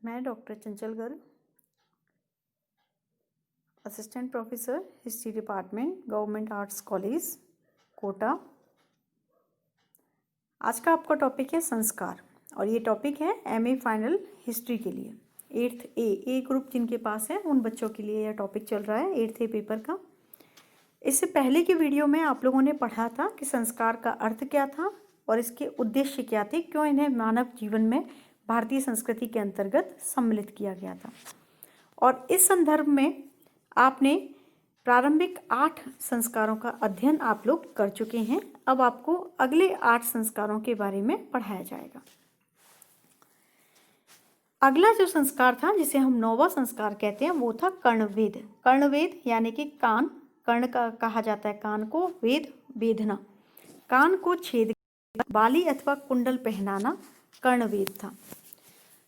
मैं doctor Chanchal Garg, assistant professor history department, government arts college, Kota. आज का आपका टॉपिक है संस्कार और ये टॉपिक है एमए फाइनल हिस्ट्री के लिए 8th ए ग्रुप जिनके पास है उन बच्चों के लिए यह टॉपिक चल रहा है 8th ए पेपर का। इससे पहले की वीडियो में आप लोगों ने पढ़ा था कि संस्कार का अर्थ क्या था और इसके उद्देश्य क्या थे, क्यों इन्हें मानव जीवन में भारतीय संस्कृति के अंतर्गत सम्मिलित किया गया था। और इस संदर्भ में आपने प्रारंभिक 8 संस्कारों का अध्ययन आप लोग कर चुके हैं। अब आपको अगले 8 संस्कारों के बारे में पढ़ाया जाएगा। अगला जो संस्कार था जिसे हम 9वां संस्कार कहते हैं वो था कर्णवेद। कर्णवेद यानी कि कान, कर्ण का कहा जाता है कान को, वेद वेदना, कान को छेद बाली अथवा कुंडल पहनाना कर्णवेद था।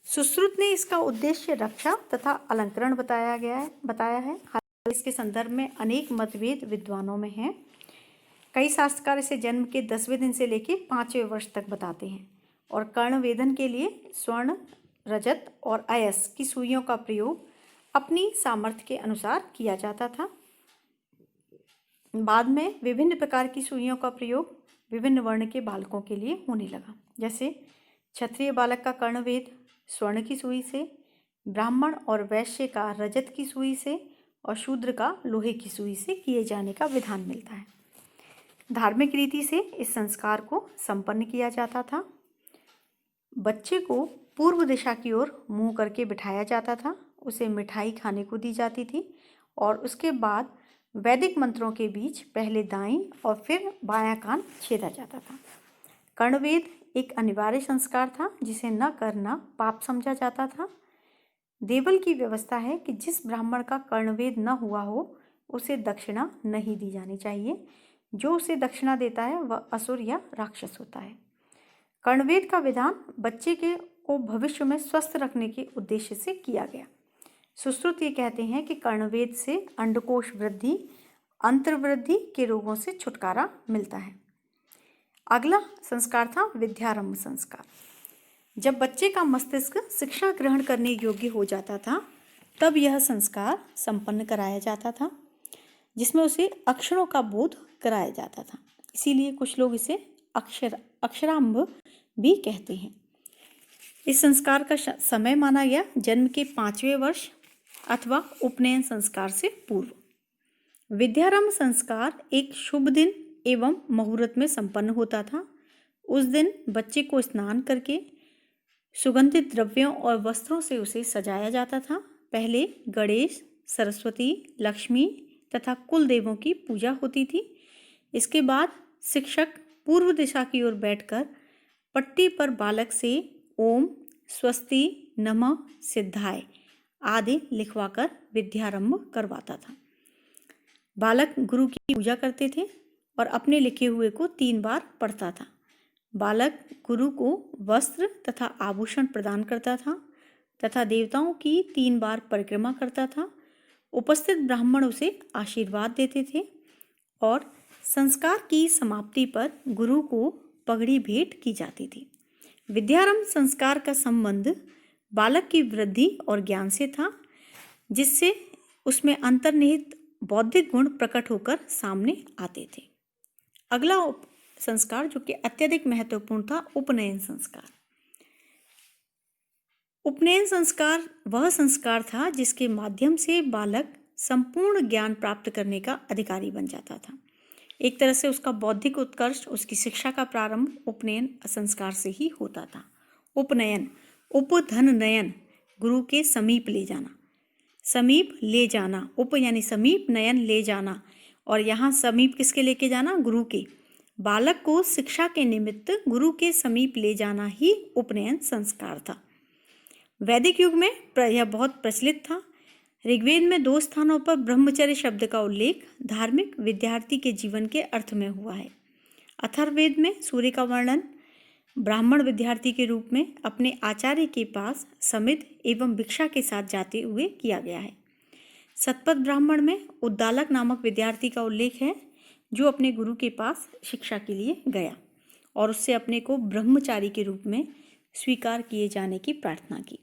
सुश्रुत ने इसका उद्देश्य रक्षा तथा अलंकरण बताया है। इसके संदर्भ में अनेक मतभेद विद्वानों में हैं। कई शास्त्रकार इसे जन्म के 10वें दिन से लेकर 5वें वर्ष तक बताते हैं और कर्णवेधन के लिए स्वर्ण, रजत और अयस की सुइयों का प्रयोग अपनी सामर्थ्य के अनुसार किया जाता था। बाद में विभिन्न प्रकार की सुइयों का प्रयोग विभिन्न वर्ण के बालकों के लिए होने लगा, जैसे क्षत्रिय बालक का कर्णवेद स्वर्ण की सुई से, ब्राह्मण और वैश्य का रजत की सुई से और शूद्र का लोहे की सुई से किए जाने का विधान मिलता है। धार्मिक रीति से इस संस्कार को संपन्न किया जाता था। बच्चे को पूर्व दिशा की ओर मुंह करके बिठाया जाता था, उसे मिठाई खाने को दी जाती थी और उसके बाद वैदिक मंत्रों के बीच पहले दाईं और फिर बायां कान छेदा जाता था। कर्णवेद एक अनिवार्य संस्कार था जिसे न करना पाप समझा जाता था। देवल की व्यवस्था है कि जिस ब्राह्मण का कर्णवेद न हुआ हो उसे दक्षिणा नहीं दी जानी चाहिए। जो उसे दक्षिणा देता है वह असुर या राक्षस होता है। कर्णवेद का विधान बच्चे को भविष्य में स्वस्थ रखने के उद्देश्य से किया गया। सुश्रुत ये कहते हैं कि कर्णवेद से अंडकोश वृद्धि, अंतर्वृद्धि के रोगों से छुटकारा मिलता है। अगला संस्कार था विद्यारंभ संस्कार। जब बच्चे का मस्तिष्क शिक्षा ग्रहण करने योग्य हो जाता था तब यह संस्कार संपन्न कराया जाता था, जिसमें उसे अक्षरों का बोध कराया जाता था। इसीलिए कुछ लोग इसे अक्षरारंभ भी कहते हैं। इस संस्कार का समय माना गया जन्म के 5वें वर्ष अथवा उपनयन संस्कार से पूर्व। विद्यारंभ संस्कार एक शुभ दिन एवं मुहूर्त में संपन्न होता था। उस दिन बच्चे को स्नान करके सुगंधित द्रव्यों और वस्त्रों से उसे सजाया जाता था। पहले गणेश, सरस्वती, लक्ष्मी तथा कुल देवों की पूजा होती थी। इसके बाद शिक्षक पूर्व दिशा की ओर बैठकर पट्टी पर बालक से ओम, स्वस्ति, नमः, सिद्धाय आदि लिखवाकर विद्यारंभ करवाता था। बालक गुरु की पूजा करते थे और अपने लिखे हुए को 3 बार पढ़ता था। बालक गुरु को वस्त्र तथा आभूषण प्रदान करता था तथा देवताओं की 3 बार परिक्रमा करता था। उपस्थित ब्राह्मण उसे आशीर्वाद देते थे और संस्कार की समाप्ति पर गुरु को पगड़ी भेंट की जाती थी। विद्यारंभ संस्कार का संबंध बालक की वृद्धि और ज्ञान से था, जिससे उसमें अंतर्निहित बौद्धिक गुण प्रकट होकर सामने आते थे। अगला संस्कार जो कि अत्यधिक महत्वपूर्ण था, उपनयन संस्कार। उपनयन संस्कार वह संस्कार था जिसके माध्यम से बालक संपूर्ण ज्ञान प्राप्त करने का अधिकारी बन जाता था। एक तरह से उसका बौद्धिक उत्कर्ष, उसकी शिक्षा का प्रारंभ उपनयन संस्कार से ही होता था। उपनयन, उपधन नयन, गुरु के समीप ले जाना, समीप ले जाना, उप यानी समीप, नयन ले जाना, और यहाँ समीप किसके लेके जाना? गुरु के। बालक को शिक्षा के निमित्त गुरु के समीप ले जाना ही उपनयन संस्कार था। वैदिक युग में यह बहुत प्रचलित था। ऋग्वेद में 2 स्थानों पर ब्रह्मचर्य शब्द का उल्लेख धार्मिक विद्यार्थी के जीवन के अर्थ में हुआ है। अथर्ववेद में सूर्य का वर्णन ब्राह्मण विद्यार्थी के रूप में अपने आचार्य के पास समिध एवं भिक्षा के साथ जाते हुए किया गया है। शतपथ ब्राह्मण में उद्दालक नामक विद्यार्थी का उल्लेख है जो अपने गुरु के पास शिक्षा के लिए गया और उससे अपने को ब्रह्मचारी के रूप में स्वीकार किए जाने की प्रार्थना की।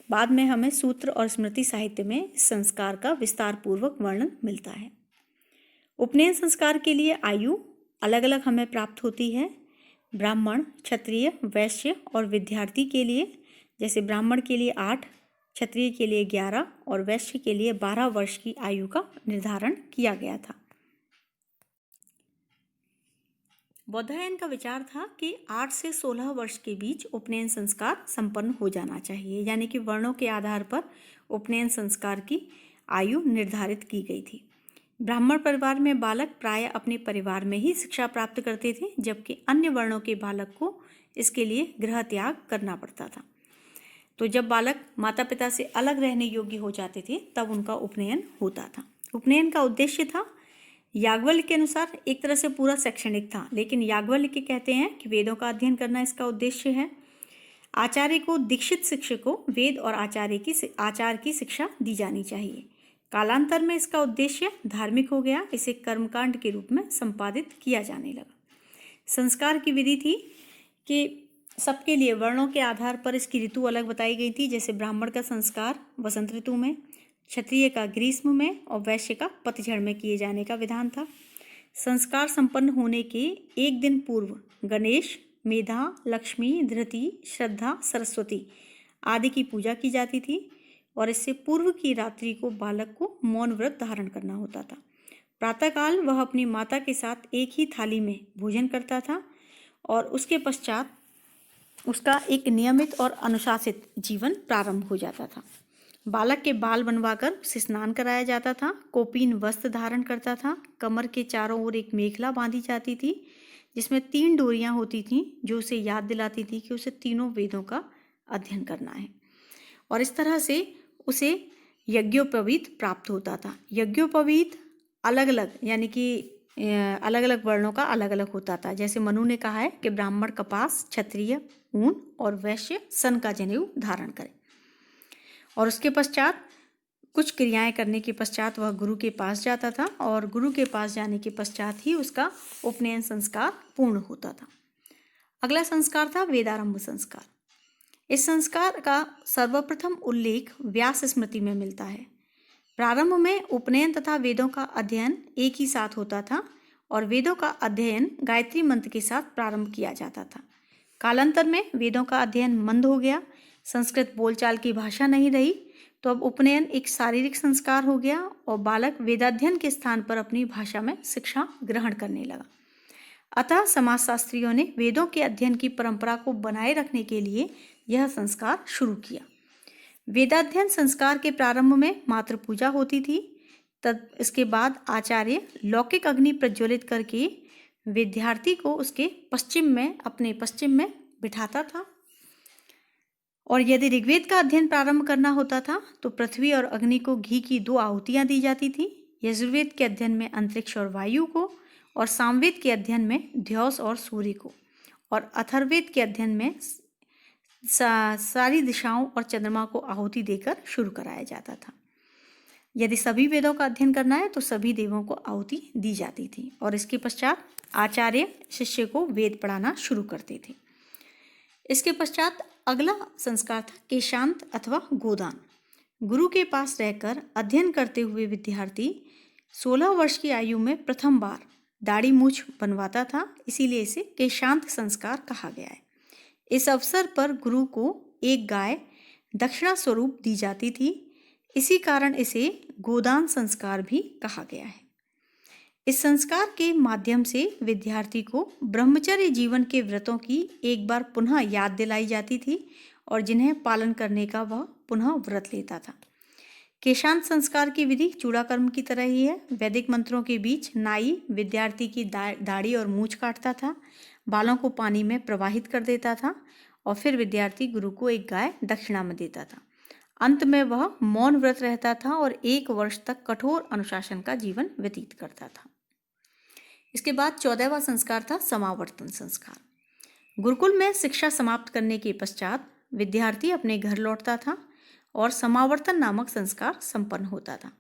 बाद में हमें सूत्र और स्मृति साहित्य में इस संस्कार का विस्तार पूर्वक वर्णन मिलता है। उपनयन संस्कार के लिए आयु अलग अलग हमें प्राप्त होती है। ब्राह्मण, क्षत्रिय, वैश्य और विद्यार्थी के लिए, जैसे ब्राह्मण के लिए 8, क्षत्रिय के लिए 11 और वैश्य के लिए 12 वर्ष की आयु का निर्धारण किया गया था। बौधायन का विचार था कि 8 से 16 वर्ष के बीच उपनयन संस्कार संपन्न हो जाना चाहिए, यानी कि वर्णों के आधार पर उपनयन संस्कार की आयु निर्धारित की गई थी। ब्राह्मण परिवार में बालक प्रायः अपने परिवार में ही शिक्षा प्राप्त करते थे, जबकि अन्य वर्णों के बालक को इसके लिए गृह त्याग करना पड़ता था। तो जब बालक माता पिता से अलग रहने योग्य हो जाते थे तब उनका उपनयन होता था। उपनयन का उद्देश्य था, याज्ञवल्क्य के अनुसार एक तरह से पूरा शैक्षणिक था, लेकिन याज्ञवल्क्य कहते हैं कि वेदों का अध्ययन करना इसका उद्देश्य है। आचार्य को, दीक्षित शिष्य को वेद और आचार की शिक्षा दी जानी चाहिए। कालांतर में इसका उद्देश्य धार्मिक हो गया, इसे कर्मकांड के रूप में संपादित किया जाने लगा। संस्कार की विधि थी कि सबके लिए वर्णों के आधार पर इसकी ऋतु अलग बताई गई थी, जैसे ब्राह्मण का संस्कार वसंत ऋतु में, क्षत्रिय का ग्रीष्म में और वैश्य का पतझड़ में किए जाने का विधान था। संस्कार संपन्न होने के एक दिन पूर्व गणेश, मेधा, लक्ष्मी, धृति, श्रद्धा, सरस्वती आदि की पूजा की जाती थी और इससे पूर्व की रात्रि को बालक को मौन व्रत धारण करना होता था। प्रातःकाल वह अपनी माता के साथ एक ही थाली में भोजन करता था और उसके पश्चात उसका एक नियमित और अनुशासित जीवन प्रारंभ हो जाता था। बालक के बाल बनवाकर उसे स्नान कराया जाता था, कोपीन वस्त्र धारण करता था, कमर के चारों ओर एक मेखला बांधी जाती थी जिसमें 3 डोरियां होती थीं जो उसे याद दिलाती थी कि उसे तीनों वेदों का अध्ययन करना है। और इस तरह से उसे यज्ञोपवीत प्राप्त होता था। यज्ञोपवीत अलग अलग, यानी कि अलग अलग वर्णों का अलग अलग होता था। जैसे मनु ने कहा है कि ब्राह्मण कपास, क्षत्रिय ऊन और वैश्य सन का जनेऊ धारण करे। और उसके पश्चात कुछ क्रियाएं करने के पश्चात वह गुरु के पास जाता था और गुरु के पास जाने के पश्चात ही उसका उपनयन संस्कार पूर्ण होता था। अगला संस्कार था वेदारंभ संस्कार। इस संस्कार का सर्वप्रथम उल्लेख व्यास स्मृति में मिलता है। प्रारंभ में उपनयन तथा वेदों का अध्ययन एक ही साथ होता था और वेदों का अध्ययन गायत्री मंत्र के साथ प्रारंभ किया जाता था। कालांतर में वेदों का अध्ययन मंद हो गया, संस्कृत बोलचाल की भाषा नहीं रही, तो अब उपनयन एक शारीरिक संस्कार हो गया और बालक वेदाध्ययन के स्थान पर अपनी भाषा में शिक्षा ग्रहण करने लगा। अतः समाजशास्त्रियों ने वेदों के अध्ययन की परंपरा को बनाए रखने के लिए यह संस्कार शुरू किया। वेदाध्ययन संस्कार के प्रारंभ में मातृ पूजा होती थी। तब इसके बाद आचार्य लौकिक अग्नि प्रज्वलित करके विद्यार्थी को उसके अपने पश्चिम में बिठाता था। और यदि ऋग्वेद का अध्ययन प्रारंभ करना होता था तो पृथ्वी और अग्नि को घी की 2 आहुतियां दी जाती थी। यजुर्वेद के अध्ययन में अंतरिक्ष और वायु को, और सामवेद के अध्ययन में द्यौस और सूर्य को, और अथर्ववेद के अध्ययन में सारी दिशाओं और चंद्रमा को आहुति देकर शुरू कराया जाता था। यदि सभी वेदों का अध्ययन करना है तो सभी देवों को आहुति दी जाती थी और इसके पश्चात आचार्य शिष्य को वेद पढ़ाना शुरू करते थे। इसके पश्चात अगला संस्कार था केशांत अथवा गोदान। गुरु के पास रहकर अध्ययन करते हुए विद्यार्थी 16 वर्ष की आयु में प्रथम बार दाढ़ी मूछ बनवाता था, इसीलिए इसे केशांत संस्कार कहा गया है। इस अवसर पर गुरु को एक गाय दक्षिणा स्वरूप दी जाती थी, इसी कारण इसे गोदान संस्कार भी कहा गया है। इस संस्कार के माध्यम से विद्यार्थी को ब्रह्मचर्य जीवन के व्रतों की एक बार पुनः याद दिलाई जाती थी और जिन्हें पालन करने का वह पुनः व्रत लेता था। केशांत संस्कार की विधि चूड़ाकर्म की तरह ही है। वैदिक मंत्रों के बीच नाई विद्यार्थी की दाढ़ी और मूछ काटता था, बालों को पानी में प्रवाहित कर देता था और फिर विद्यार्थी गुरु को एक गाय दक्षिणा में देता था। अंत में वह मौन व्रत रहता था और 1 वर्ष तक कठोर अनुशासन का जीवन व्यतीत करता था। इसके बाद 14वां संस्कार था समावर्तन संस्कार। गुरुकुल में शिक्षा समाप्त करने के पश्चात विद्यार्थी अपने घर लौटता था और समावर्तन नामक संस्कार संपन्न होता था।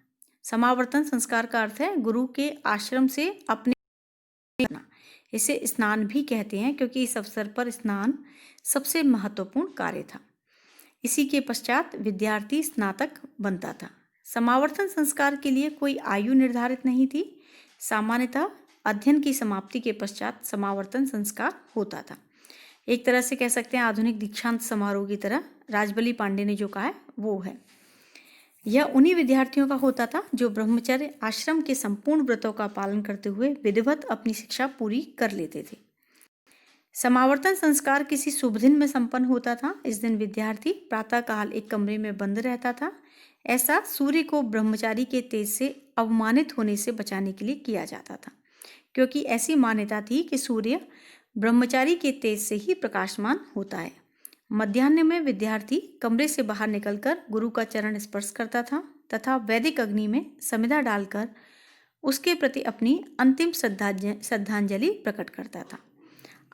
समावर्तन संस्कार का अर्थ है गुरु के आश्रम से अपने, इसे स्नान भी कहते हैं क्योंकि इस अवसर पर स्नान सबसे महत्वपूर्ण कार्य था। इसी के पश्चात विद्यार्थी स्नातक बनता था। समावर्तन संस्कार के लिए कोई आयु निर्धारित नहीं थी। सामान्यतः अध्ययन की समाप्ति के पश्चात समावर्तन संस्कार होता था। एक तरह से कह सकते हैं आधुनिक दीक्षांत समारोह की तरह राजबली पांडे ने जो कहा है वो है। यह उन्हीं विद्यार्थियों का होता था जो ब्रह्मचर्य आश्रम के संपूर्ण व्रतों का पालन करते हुए विधिवत अपनी शिक्षा पूरी कर लेते थे। समावर्तन संस्कार किसी शुभ दिन में संपन्न होता था। इस दिन विद्यार्थी प्रातःकाल एक कमरे में बंद रहता था। ऐसा सूर्य को ब्रह्मचारी के तेज से अवमानित होने से बचाने के लिए किया जाता था, क्योंकि ऐसी मान्यता थी कि सूर्य ब्रह्मचारी के तेज से ही प्रकाशमान होता है। मध्याह्न में विद्यार्थी कमरे से बाहर निकलकर गुरु का चरण स्पर्श करता था तथा वैदिक अग्नि में समिधा डालकर उसके प्रति अपनी अंतिम श्रद्धांजलि प्रकट करता था।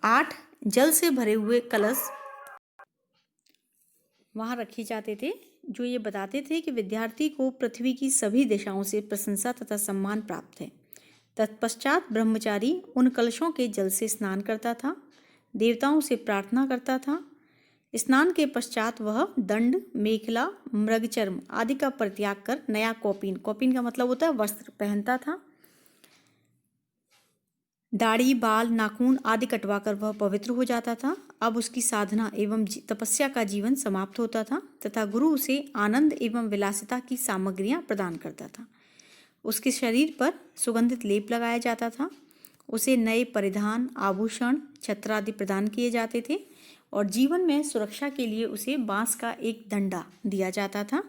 8 जल से भरे हुए कलश वहाँ रखे जाते थे, जो ये बताते थे कि विद्यार्थी को पृथ्वी की सभी दिशाओं से प्रशंसा तथा सम्मान प्राप्त है। तत्पश्चात ब्रह्मचारी उन कलशों के जल से स्नान करता था, देवताओं से प्रार्थना करता था। स्नान के पश्चात वह दंड, मेखला, मृगचर्म आदि का परित्याग कर नया कौपीन का मतलब होता है वस्त्र पहनता था। दाढ़ी, बाल, नाखून आदि कटवाकर वह पवित्र हो जाता था। अब उसकी साधना एवं तपस्या का जीवन समाप्त होता था तथा गुरु उसे आनंद एवं विलासिता की सामग्रियां प्रदान करता था। उसके शरीर पर सुगंधित लेप लगाया जाता था। उसे नए परिधान, आभूषण, छत्र आदि प्रदान किए जाते थे और जीवन में सुरक्षा के लिए उसे बांस का एक डंडा दिया जाता था।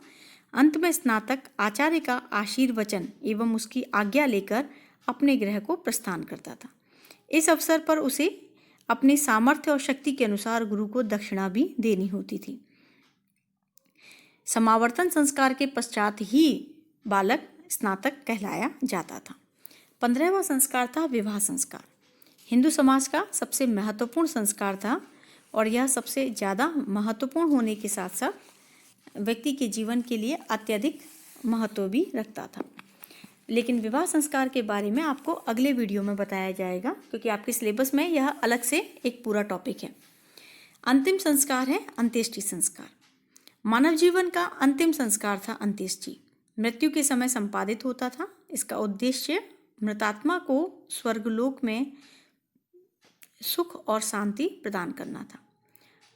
अंत में स्नातक आचार्य का आशीर्वचन एवं उसकी आज्ञा लेकर अपने गृह को प्रस्थान करता था। इस अवसर पर उसे अपने सामर्थ्य और शक्ति के अनुसार गुरु को दक्षिणा भी देनी होती थी। समावर्तन संस्कार के पश्चात ही बालक स्नातक कहलाया जाता था। 15वां संस्कार था विवाह संस्कार। हिंदू समाज का सबसे महत्वपूर्ण संस्कार था और यह सबसे ज़्यादा महत्वपूर्ण होने के साथ साथ व्यक्ति के जीवन के लिए अत्यधिक महत्व भी रखता था। लेकिन विवाह संस्कार के बारे में आपको अगले वीडियो में बताया जाएगा, क्योंकि आपके सिलेबस में यह अलग से एक पूरा टॉपिक है। अंतिम संस्कार है अंत्येष्टि संस्कार। मानव जीवन का अंतिम संस्कार था अंत्येष्टि। मृत्यु के समय संपादित होता था। इसका उद्देश्य मृतात्मा को स्वर्गलोक में सुख और शांति प्रदान करना था।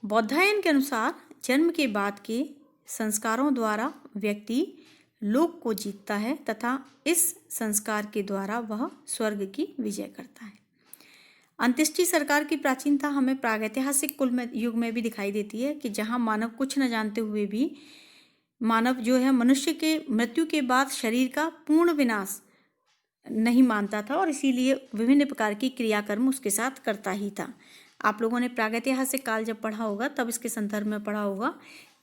बौद्धायन के अनुसार जन्म के बाद के संस्कारों द्वारा व्यक्ति लोक को जीतता है तथा इस संस्कार के द्वारा वह स्वर्ग की विजय करता है। अंत्येष्टि संस्कार की प्राचीनता हमें प्रागैतिहासिक युग में भी दिखाई देती है कि जहाँ मानव कुछ न जानते हुए भी मानव जो है मनुष्य के मृत्यु के बाद शरीर का पूर्ण विनाश नहीं मानता था और इसीलिए विभिन्न प्रकार की क्रियाकर्म उसके साथ करता ही था। आप लोगों ने प्रागैतिहासिक काल जब पढ़ा होगा तब इसके संदर्भ में पढ़ा होगा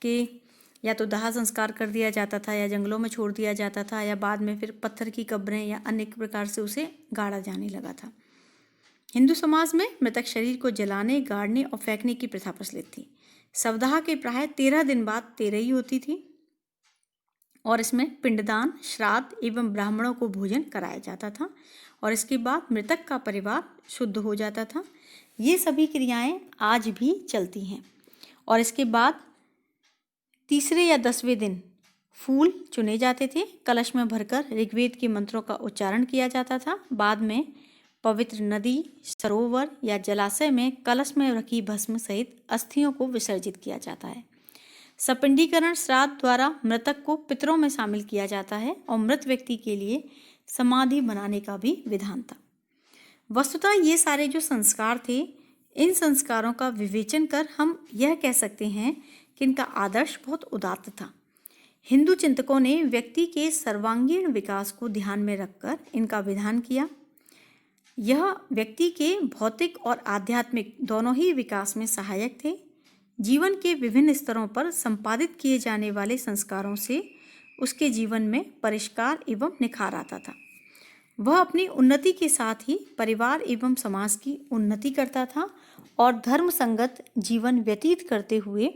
कि या तो दाह संस्कार कर दिया जाता था या जंगलों में छोड़ दिया जाता था या बाद में फिर पत्थर की कब्रें या अन्य प्रकार से उसे गाड़ा जाने लगा था। हिंदू समाज में मृतक शरीर को जलाने, गाड़ने और फेंकने की प्रथा प्रचलित थी। शवदाह के प्राय 13 दिन बाद तेरही होती थी और इसमें पिंडदान, श्राद्ध एवं ब्राह्मणों को भोजन कराया जाता था और इसके बाद मृतक का परिवार शुद्ध हो जाता था। ये सभी क्रियाएं आज भी चलती हैं और इसके बाद तीसरे या 10वें दिन फूल चुने जाते थे। कलश में भरकर ऋग्वेद के मंत्रों का उच्चारण किया जाता था। बाद में पवित्र नदी, सरोवर या जलाशय में कलश में रखी भस्म सहित अस्थियों को विसर्जित किया जाता है। सपिंडीकरण श्राद्ध द्वारा मृतक को पितरों में शामिल किया जाता है और मृत व्यक्ति के लिए समाधि बनाने का भी विधान था। वस्तुतः ये सारे जो संस्कार थे, इन संस्कारों का विवेचन कर हम यह कह सकते हैं कि इनका आदर्श बहुत उदात्त था। हिंदू चिंतकों ने व्यक्ति के सर्वांगीण विकास को ध्यान में रखकर इनका विधान किया। यह व्यक्ति के भौतिक और आध्यात्मिक दोनों ही विकास में सहायक थे। जीवन के विभिन्न स्तरों पर संपादित किए जाने वाले संस्कारों से उसके जीवन में परिष्कार एवं निखार आता था। वह अपनी उन्नति के साथ ही परिवार एवं समाज की उन्नति करता था और धर्म संगत जीवन व्यतीत करते हुए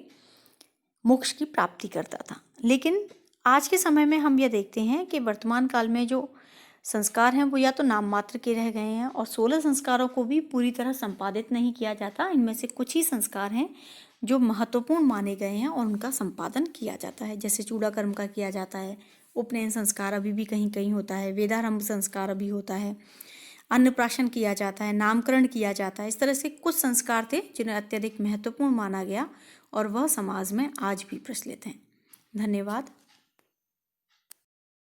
मोक्ष की प्राप्ति करता था। लेकिन आज के समय में हम यह देखते हैं कि वर्तमान काल में जो संस्कार हैं वो या तो नाम मात्र के रह गए हैं और 16 संस्कारों को भी पूरी तरह संपादित नहीं किया जाता। इनमें से कुछ ही संस्कार हैं जो महत्वपूर्ण माने गए हैं और उनका संपादन किया जाता है। जैसे चूड़ाकर्म का किया जाता है, उपनयन संस्कार अभी भी कहीं कहीं होता है, वेदारंभ संस्कार अभी होता है, अन्नप्राशन किया जाता है, नामकरण किया जाता है। इस तरह से कुछ संस्कार थे जिन्हें अत्यधिक महत्वपूर्ण माना गया और वह समाज में आज भी प्रचलित हैं। धन्यवाद।